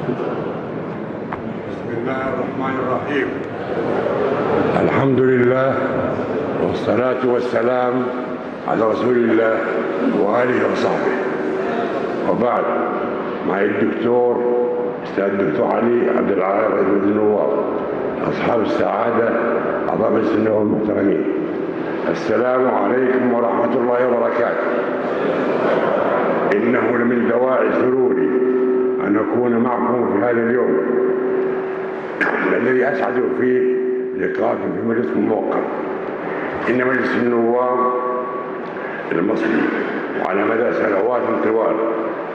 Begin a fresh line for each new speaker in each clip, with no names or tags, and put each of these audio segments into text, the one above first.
بسم الله الرحمن الرحيم.
الحمد لله والصلاة والسلام على رسول الله وآله وصحبه، وبعد. معي الدكتور أستاذ الدكتور علي عبد العال رئيس النواب، أصحاب السعادة أعضاء مجلس النواب المحترمين، السلام عليكم ورحمة الله وبركاته. إنه لمن دواعي سروري أن أكون معكم في هذا اليوم الذي أسعد فيه لقاءكم في مجلس موقر. إن مجلس النواب المصري وعلى مدى سنوات طوال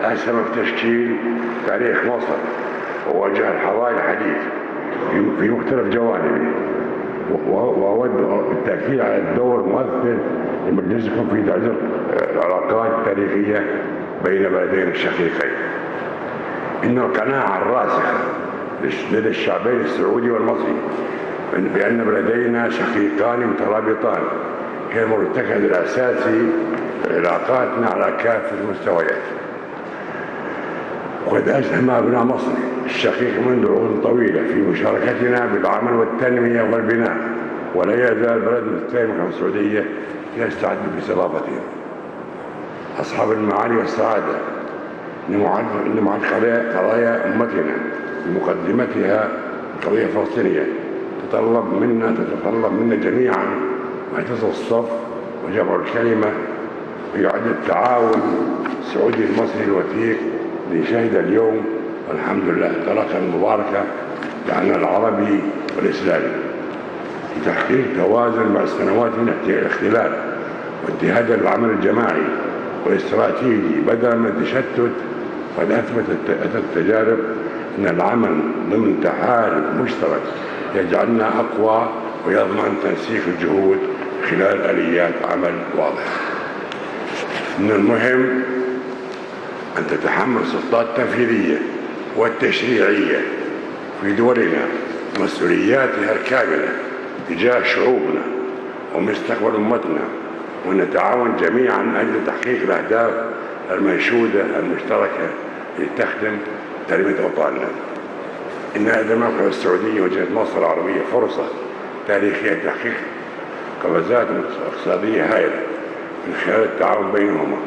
أسهم في تشكيل تاريخ مصر وواجه الحضارة الحديث في مختلف جوانبه، وأود التأكيد على الدور المؤثر لمجلسكم في تعزيز العلاقات التاريخية بين بلدين الشقيقين. إن القناعة الراسخة لدى الشعبين السعودي والمصري بأن بلدينا شقيقان مترابطان هي المرتكز الأساسي لعلاقاتنا على كافة المستويات. وقد أسهم أبناء مصر الشقيق منذ عقود طويلة في مشاركتنا بالعمل والتنمية والبناء، ولا يزال بلدنا الثاني السعودية يستعد باستضافتهم. أصحاب المعالي والسعادة، إن مع قضايا أمتنا بمقدمتها القضية الفلسطينية تتطلب منا جميعا معتصم الصف وجمع الكلمة، ويعد التعاون السعودي المصري الوثيق لشهد اليوم والحمد لله انطلاقة مباركة لعنا العربي والإسلامي في تحقيق توازن مع السنوات من الاختلاف واجتهاد العمل الجماعي والاستراتيجي بدلا من التشتت. قد أثبتت التجارب أن العمل ضمن تحالف مشترك يجعلنا أقوى ويضمن تنسيق الجهود خلال آليات عمل واضحة. من المهم أن تتحمل السلطات التنفيذية والتشريعية في دولنا مسؤولياتها الكاملة تجاه شعوبنا ومستقبل أمتنا، ونتعاون جميعا من أجل تحقيق الأهداف المنشودة المشتركة لتخدم تنمية أوطاننا. إن هذا الموقع السعودي وجهت مصر العربية فرصة تاريخية لتحقيق قفزات اقتصادية هائلة من خلال التعاون بينهما،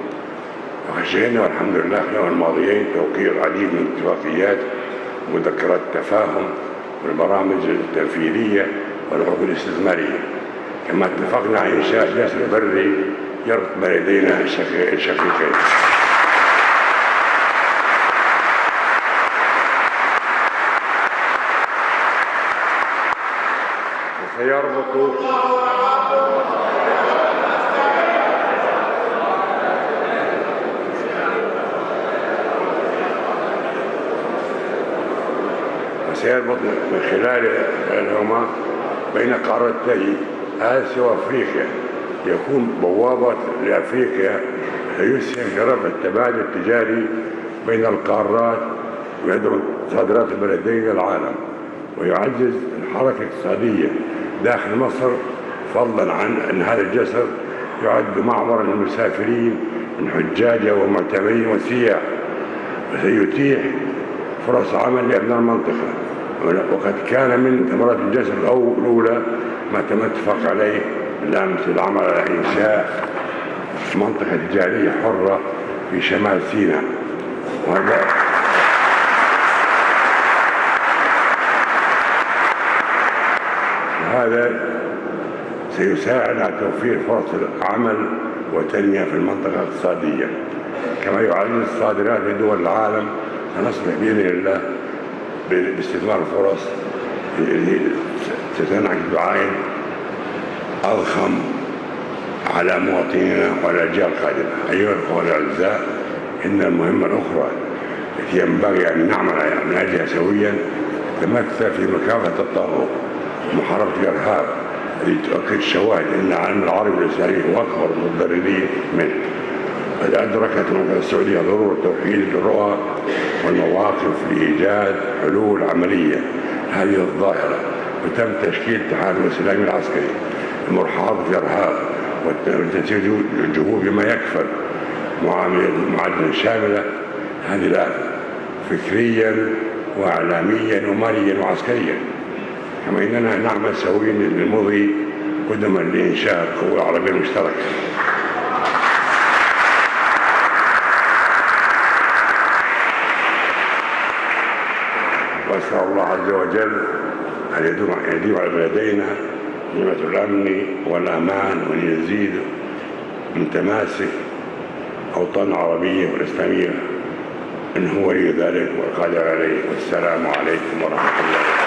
وشهدنا والحمد لله خلال الماضيين توقيع العديد من الاتفاقيات ومذكرات التفاهم والبرامج التنفيذية والعقود الاستثمارية، كما اتفقنا على إنشاء جسر بري يربط بلدينا الشقيقين. وسيربط من خلال بينهما بين قارتي آسيا وأفريقيا، يكون بوابة لأفريقيا يسهم في رفع التبادل التجاري بين القارات ويدعم صادرات البلدين للعالم، ويعزز الحركة الاقتصادية داخل مصر، فضلا عن أن هذا الجسر يعد معبرا للمسافرين من حجاج ومعتمرين وسياح، وسيتيح فرص عمل لأبناء المنطقة. وقد كان من ثمرات الجسر الأولى ما تم الاتفاق عليه بالأمس العمل على إنشاء منطقة تجارية حرة في شمال سيناء، وهذا سيساعد على توفير فرص العمل والتنمية في المنطقة الاقتصادية، كما يعزز الصادرات لدول العالم. سنصبح بإذن الله باستثمار الفرص ستنعكس بعين أضخم على مواطنينا وعلى الأجيال القادمة. أيها الأخوة الأعزاء، إن المهمة الأخرى التي ينبغي أن نعمل من أجلها سويا تمثل في مكافحة التطرف ومحاربة الإرهاب الذي تؤكد الشواهد أن العالم العربي والإسلامي هو أكبر المتضررين منه. قد أدركت الحكومة السعودية ضرورة توحيد الرؤى والمواقف لإيجاد حلول عملية هذه الظاهرة، وتم تشكيل التحالف الإسلامي العسكري لمحاربة الإرهاب وتنسيق الجهود بما يكفل معادلة شاملة هذه الآفة فكريا وإعلاميا وماليا وعسكريا، كما إننا نعمل سويا للمضي قدما لإنشاء القوى العربية المشتركة. وأسأل الله عز وجل أن يديم على بلدينا نعمة الأمن والأمان، وأن يزيد من تماسك أوطان العربية والإسلامية إن هو ولي ذلك والقادر عليه. والسلام عليكم ورحمة الله وبركاته.